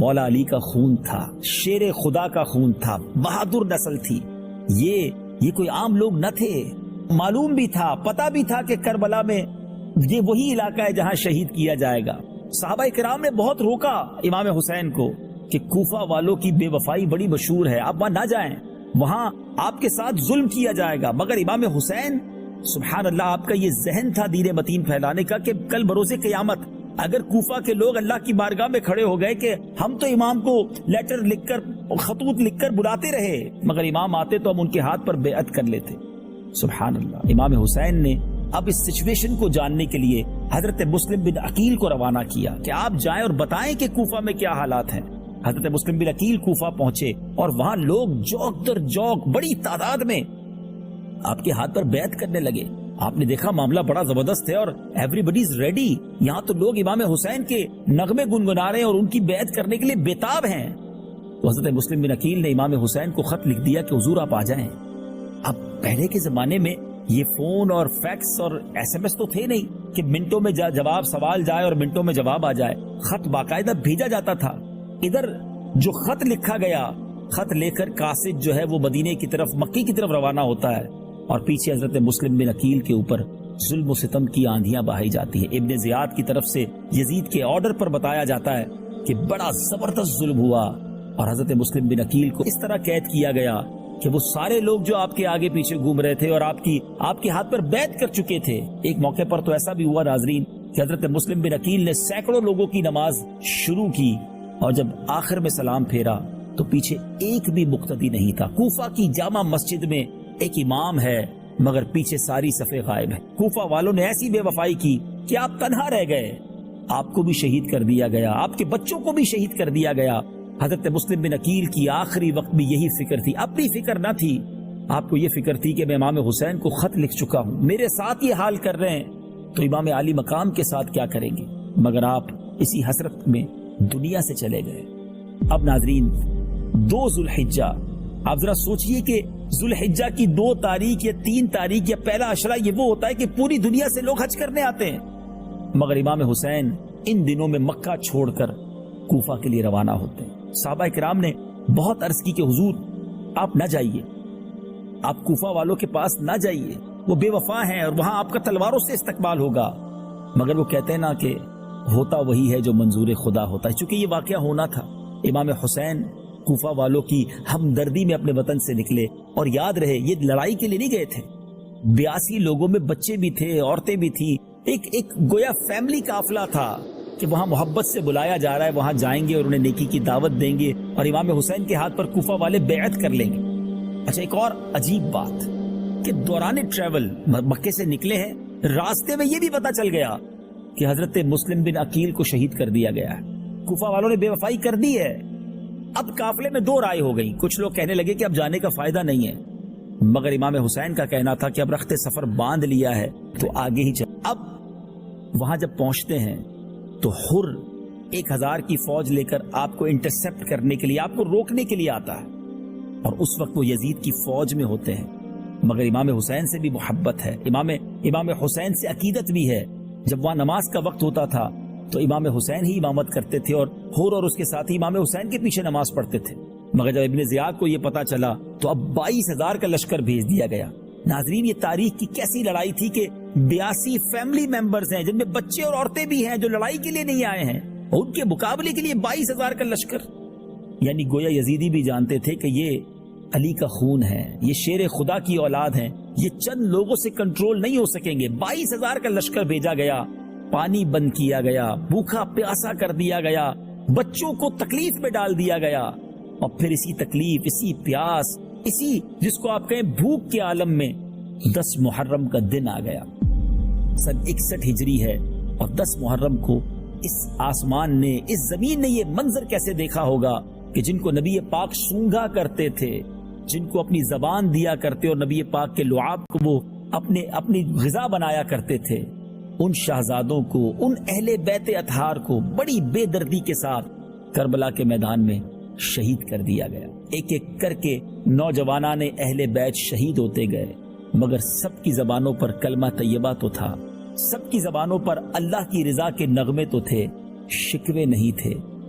مولا علی کا خون تھا، شیر خدا کا خون تھا، بہادر نسل تھی، یہ کوئی عام لوگ نہ تھے۔ معلوم بھی تھا، پتہ بھی تھا کہ کربلا میں یہ وہی علاقہ ہے جہاں شہید کیا جائے گا۔ صحابہ کرام نے بہت روکا امام حسین کو کہ کوفہ والوں کی بے وفائی بڑی مشہور ہے، آپ وہاں نہ جائیں، وہاں آپ کے ساتھ ظلم کیا جائے گا۔ مگر امام حسین سبحان اللہ، آپ کا یہ ذہن تھا دین متین پھیلانے کا کہ کل بروز قیامت اگر کوفہ کے لوگ اللہ کی بارگاہ میں کھڑے ہو گئے کہ ہم تو امام کو لیٹر لکھ کر، خطوط لکھ کر بلاتے رہے، مگر امام آتے تو ہم ان کے ہاتھ پر بیعت کر لیتے۔ سبحان اللہ، امام حسین نے اب اس سچویشن کو جاننے کے لیے حضرت مسلم بن عقیل کو روانہ کیا کہ آپ جائیں اور بتائیں کہ کوفہ میں کیا حالات ہیں۔ حضرت مسلم بن عقیل کوفہ پہنچے اور وہاں لوگ جوک در جوک بڑی تعداد میں آپ کے ہاتھ پر بیعت کرنے لگے۔ آپ نے دیکھا معاملہ بڑا زبردست ہے اور ایوری بڈی از ریڈی، یہاں تو لوگ امام حسین کے نغمے گنگنا رہے ہیں اور ان کی بیعت کرنے کے لیے بےتاب ہیں۔ تو حضرت مسلم بن عقیل نے امام حسین کو خط لکھ دیا کہ حضور آپ آ جائیں۔ اب پہلے کے زمانے میں یہ فون اور فیکس اور ایس ایم ایس تو تھے نہیں کہ منٹوں میں جواب سوال جائے اور منٹوں میں جواب آ جائے، خط باقاعدہ بھیجا جاتا تھا۔ ادھر جو خط لکھا گیا، خط لے کر قاصد جو ہے وہ مدینے کی طرف، مکی کی طرف روانہ ہوتا ہے اور پیچھے حضرت مسلم بن عقیل کے اوپر ظلم و ستم کی آندھیاں بہائی جاتی ہیں۔ ابن زیاد کی طرف سے یزید کے آرڈر پر بتایا جاتا ہے کہ بڑا زبردست ظلم ہوا اور حضرت مسلم بن عقیل کو اس طرح قید کیا گیا کہ وہ سارے لوگ جو آپ کے آگے پیچھے گھوم رہے تھے اور آپ کے ہاتھ پر بیعت کر چکے تھے۔ ایک موقع پر تو ایسا بھی ہوا ناظرین کہ حضرت مسلم بن عقیل نے سینکڑوں لوگوں کی نماز شروع کی اور جب آخر میں سلام پھیرا تو پیچھے ایک بھی مقتدی نہیں تھا۔ کوفہ کی جامع مسجد میں ایک امام ہے مگر پیچھے ساری صفیں غائب ہے۔ کوفہ والوں نے ایسی بے وفائی کی کہ آپ تنہا رہ گئے، آپ کو بھی شہید کر دیا گیا، آپ کے بچوں کو بھی شہید کر دیا گیا۔ حضرت مسلم بن عقیل کی آخری وقت بھی یہی فکر تھی، اپنی فکر نہ تھی، آپ کو یہ فکر تھی کہ میں امام حسین کو خط لکھ چکا ہوں، میرے ساتھ یہ حال کر رہے ہیں تو امام عالی مقام کے ساتھ کیا کریں گے۔ مگر آپ اسی حسرت میں دنیا سے چلے گئے۔ اب ناظرین 2 ذوالحجہ، آپ ذرا سوچئے کہ ذوالحجہ کی 2 تاریخ یا 3 تاریخ یا پہلا عشرہ یہ وہ ہوتا ہے کہ پوری دنیا سے لوگ حج کرنے آتے ہیں، مگر امام حسین ان دنوں میں مکہ چھوڑ کر کوفہ کے لیے روانہ ہوتے ہیں۔ صحابہ کرام نے بہت عرض کی کہ حضور آپ نہ جائیے، آپ کوفہ والوں کے پاس نہ جائیے، وہ بے وفا ہیں اور وہاں آپ کا تلواروں سے استقبال ہوگا۔ مگر وہ کہتے ہیں نا کہ ہوتا وہی ہے جو منظور خدا ہوتا ہے۔ چونکہ یہ واقعہ ہونا تھا، امام حسین کوفہ والوں کی ہمدردی میں اپنے وطن سے نکلے، اور یاد رہے یہ لڑائی کے لیے نہیں گئے تھے، 82 لوگوں میں بچے بھی تھے، عورتیں بھی تھی، ایک گویا فیملی قافلہ تھا کہ وہاں محبت سے بلایا جا رہا ہے، وہاں جائیں گے اور انہیں نیکی کی دعوت دیں گے اور امام حسین کے ہاتھ پر کوفہ والے بیعت کر لیں گے۔ اچھا، ایک اور عجیب بات کہ دوران ٹریول مکے سے نکلے ہیں، راستے میں یہ بھی پتا چل گیا کہ حضرت مسلم بن عقیل کو شہید کر دیا گیا ہے، کوفہ والوں نے بے وفائی کر دی ہے۔ اب قافلے میں 2 رائے ہو گئی، کچھ لوگ کہنے لگے کہ اب جانے کا فائدہ نہیں ہے، مگر امام حسین کا کہنا تھا کہ اب رخت سفر باندھ لیا ہے تو آگے ہی چل۔ اب وہاں جب پہنچتے ہیں تو حر 1000 کی فوج لے کر آپ کو انٹرسپٹ کرنے کے لیے، آپ کو روکنے کے لیے آتا ہے، اور اس وقت وہ یزید کی فوج میں ہوتے ہیں، مگر امام حسین سے بھی محبت ہے، امام حسین سے عقیدت بھی ہے۔ جب وہاں نماز کا وقت ہوتا تھا تو امام حسین ہی امامت کرتے تھے اور حر اور اس کے ساتھی امام حسین کے پیچھے نماز پڑھتے تھے۔ مگر جب ابن زیاد کو یہ پتا چلا تو اب 22,000 کا لشکر بھیج دیا گیا۔ ناظرین یہ تاریخ کی کیسی لڑائی تھی کہ 82 فیملی ممبرز ہیں جن میں بچے اور عورتیں بھی ہیں جو لڑائی کے لیے نہیں آئے ہیں، اور ان کے مقابلے کے لیے 22,000 کا لشکر، یعنی گویا یزیدی بھی جانتے تھے کہ یہ علی کا خون ہے، یہ شیر خدا کی اولاد ہیں، یہ چند لوگوں سے کنٹرول نہیں ہو سکیں گے۔ 22,000 کا لشکر بھیجا گیا، پانی بند کیا گیا، بھوکا پیاسا کر دیا گیا، بچوں کو تکلیف میں ڈال دیا گیا، اور پھر اسی تکلیف، اسی پیاس، اسی جس کو آپ کہیں بھوک کے عالم میں 10 محرم کا دن آ گیا۔ سن 61 ہجری ہے اور 10 محرم کو اس آسمان نے، اس زمین نے یہ منظر کیسے دیکھا ہوگا کہ جن کو نبی پاک سونگا کرتے تھے، جن کو اپنی زبان دیا کرتے اور نبی پاک کے لعاب کو وہ اپنی غذا بنایا کرتے تھے، ان شہزادوں کو، ان اہل بیت اطہار کو بڑی بے دردی کے ساتھ کربلا کے میدان میں شہید کر دیا گیا۔ ایک ایک کر کے نوجوانان اہل بیت شہید ہوتے گئے، مگر سب کی زبانوں پر کلمہ طیبہ تو تھا، سب کی زبانوں پر اللہ کی رضا کے نغمے تو تھے، شکوے نہیں تھے،